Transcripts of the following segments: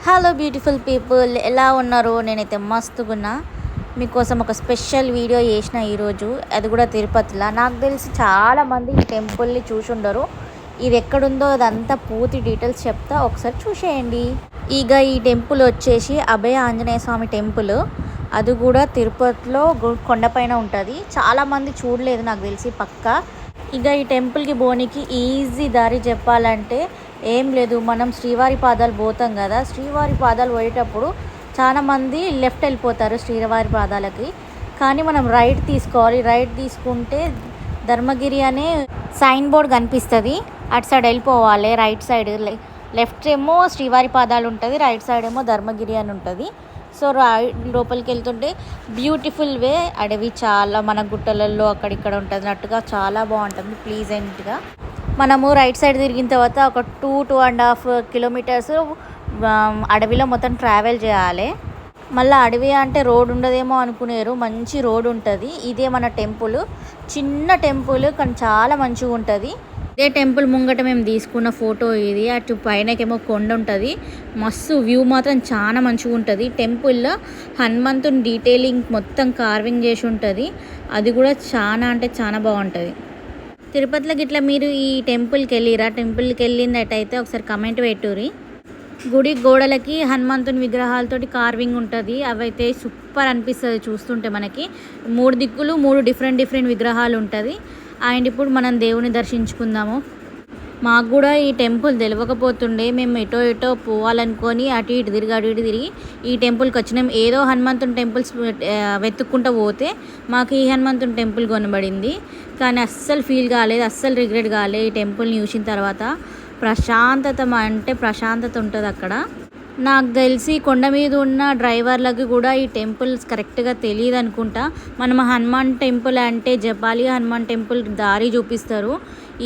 Hello beautiful people, ఎలా ఉన్నారు? నేనైతే మస్తుగున్నా. మీకోసం ఒక స్పెషల్ వీడియో చేసిన ఈరోజు, అది కూడా తిరుపతిలో. నాకు తెలిసి చాలామంది ఈ టెంపుల్ని చూసుండరు. ఇది ఎక్కడుందో అదంతా పూర్తి డీటెయిల్స్ చెప్తా, ఒకసారి చూసేయండి. ఇక ఈ టెంపుల్ వచ్చేసి అభయ ఆంజనేయ స్వామి టెంపుల్. అది కూడా తిరుపతిలో కొండపైన ఉంటుంది. చాలామంది చూడలేదు నాకు తెలిసి పక్కా. ఇక ఈ టెంపుల్కి పోనీకి ఈజీ దారి చెప్పాలంటే ఏం లేదు, మనం శ్రీవారి పాదాలు పోతాం కదా, శ్రీవారి పాదాలు పోయేటప్పుడు చాలామంది లెఫ్ట్ వెళ్ళిపోతారు శ్రీవారి పాదాలకి. కానీ మనం రైట్ తీసుకోవాలి. రైట్ తీసుకుంటే ధర్మగిరి అనే సైన్ బోర్డ్ కనిపిస్తుంది, అటు సైడ్ వెళ్ళిపోవాలి. రైట్ సైడ్, లెఫ్ట్ ఏమో శ్రీవారి పాదాలు ఉంటుంది, రైట్ సైడ్ ఏమో ధర్మగిరి అని ఉంటుంది. సో లోపలికి వెళ్తుంటే బ్యూటిఫుల్ వే, అడవి చాలా మన గుట్టలలో అక్కడిక్కడ ఉంటుంది అన్నట్టుగా చాలా బాగుంటుంది ప్లీజెంట్గా. మనము రైట్ సైడ్ తిరిగిన తర్వాత ఒక 2.5 కిలోమీటర్స్ అడవిలో మొత్తం ట్రావెల్ చేయాలి. మళ్ళీ అడవి అంటే రోడ్ ఉండదేమో అనుకునేరు, మంచి రోడ్ ఉంటుంది. ఇదే మన టెంపుల్, చిన్న టెంపుల్ కానీ చాలా మంచిగా ఉంటుంది. ఇదే టెంపుల్ ముంగట మేము తీసుకున్న ఫోటో ఇది. అటు పైనకేమో కొండ ఉంటుంది, మస్తు వ్యూ మాత్రం చాలా మంచిగా ఉంటుంది. టెంపుల్లో హనుమంతుని డీటెయిలింగ్ మొత్తం కార్వింగ్ చేసి ఉంటుంది, అది కూడా చాలా అంటే చాలా బాగుంటుంది. తిరుపతిలోకి ఇట్లా మీరు ఈ టెంపుల్కి వెళ్ళిరా? టెంపుల్కి వెళ్ళినట్టయితే ఒకసారి కమెంట్ పెట్టుర్రి. గుడి గోడలకి హనుమంతుని విగ్రహాలతోటి కార్వింగ్ ఉంటుంది, అవైతే సూపర్ అనిపిస్తుంది చూస్తుంటే. మనకి 3 దిక్కులు 3 డిఫరెంట్ విగ్రహాలు ఉంటుంది. అండ్ ఇప్పుడు మనం దేవుని దర్శించుకుందాము. మాకు కూడా ఈ టెంపుల్ తెలియకపోతుండే, మేము ఎటో పోవాలనుకొని అటు ఇటు తిరిగి ఈ టెంపుల్కి వచ్చినాం. ఏదో హనుమంతుని టెంపుల్స్ వెతుక్కుంటూ పోతే మాకు ఈ హనుమంతుని టెంపుల్ కొనబడింది. కానీ అస్సలు ఫీల్ కాలేదు, అస్సలు రిగ్రెట్ కాలేదు. ఈ టెంపుల్ని చూసిన తర్వాత ప్రశాంతత అంటే ప్రశాంతత ఉంటుంది అక్కడ. నాకు తెలిసి కొండ మీద ఉన్న డ్రైవర్లకు కూడా ఈ టెంపుల్స్ కరెక్ట్గా తెలియదు అనుకుంటా. మనం హనుమాన్ టెంపుల్ అంటే జపాలి హనుమాన్ టెంపుల్ దారి చూపిస్తారు,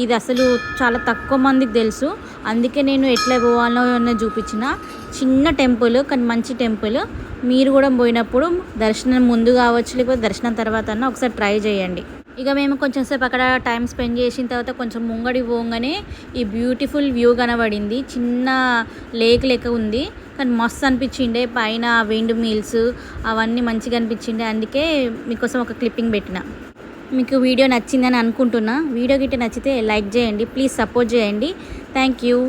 ఇది అసలు చాలా తక్కువ మందికి తెలుసు. అందుకే నేను ఎట్లా పోవాలో అన్న చూపించిన. చిన్న టెంపుల్ కానీ మంచి టెంపుల్. మీరు కూడా పోయినప్పుడు దర్శనం ముందు కావచ్చు, లేకపోతే దర్శనం తర్వాత అన్న ఒకసారి ట్రై చేయండి. ఇక మేము కొంచెం సేపు అక్కడ టైం స్పెండ్ చేసిన తర్వాత కొంచెం ముంగడి పోగానే ఈ బ్యూటిఫుల్ వ్యూ కనబడింది. చిన్న లేక్ లెక్క ఉంది కానీ మస్తు అనిపించిండే. పైన విండ్ మిల్స్ అవన్నీ మంచిగా అనిపించిండే, అందుకే మీకోసం ఒక క్లిప్పింగ్ పెట్టిన. మీకు వీడియో నచ్చిందని అనుకుంటున్నా. వీడియో గిట్ట నచ్చితే లైక్ చేయండి, ప్లీజ్ సపోర్ట్ చేయండి. Thank you.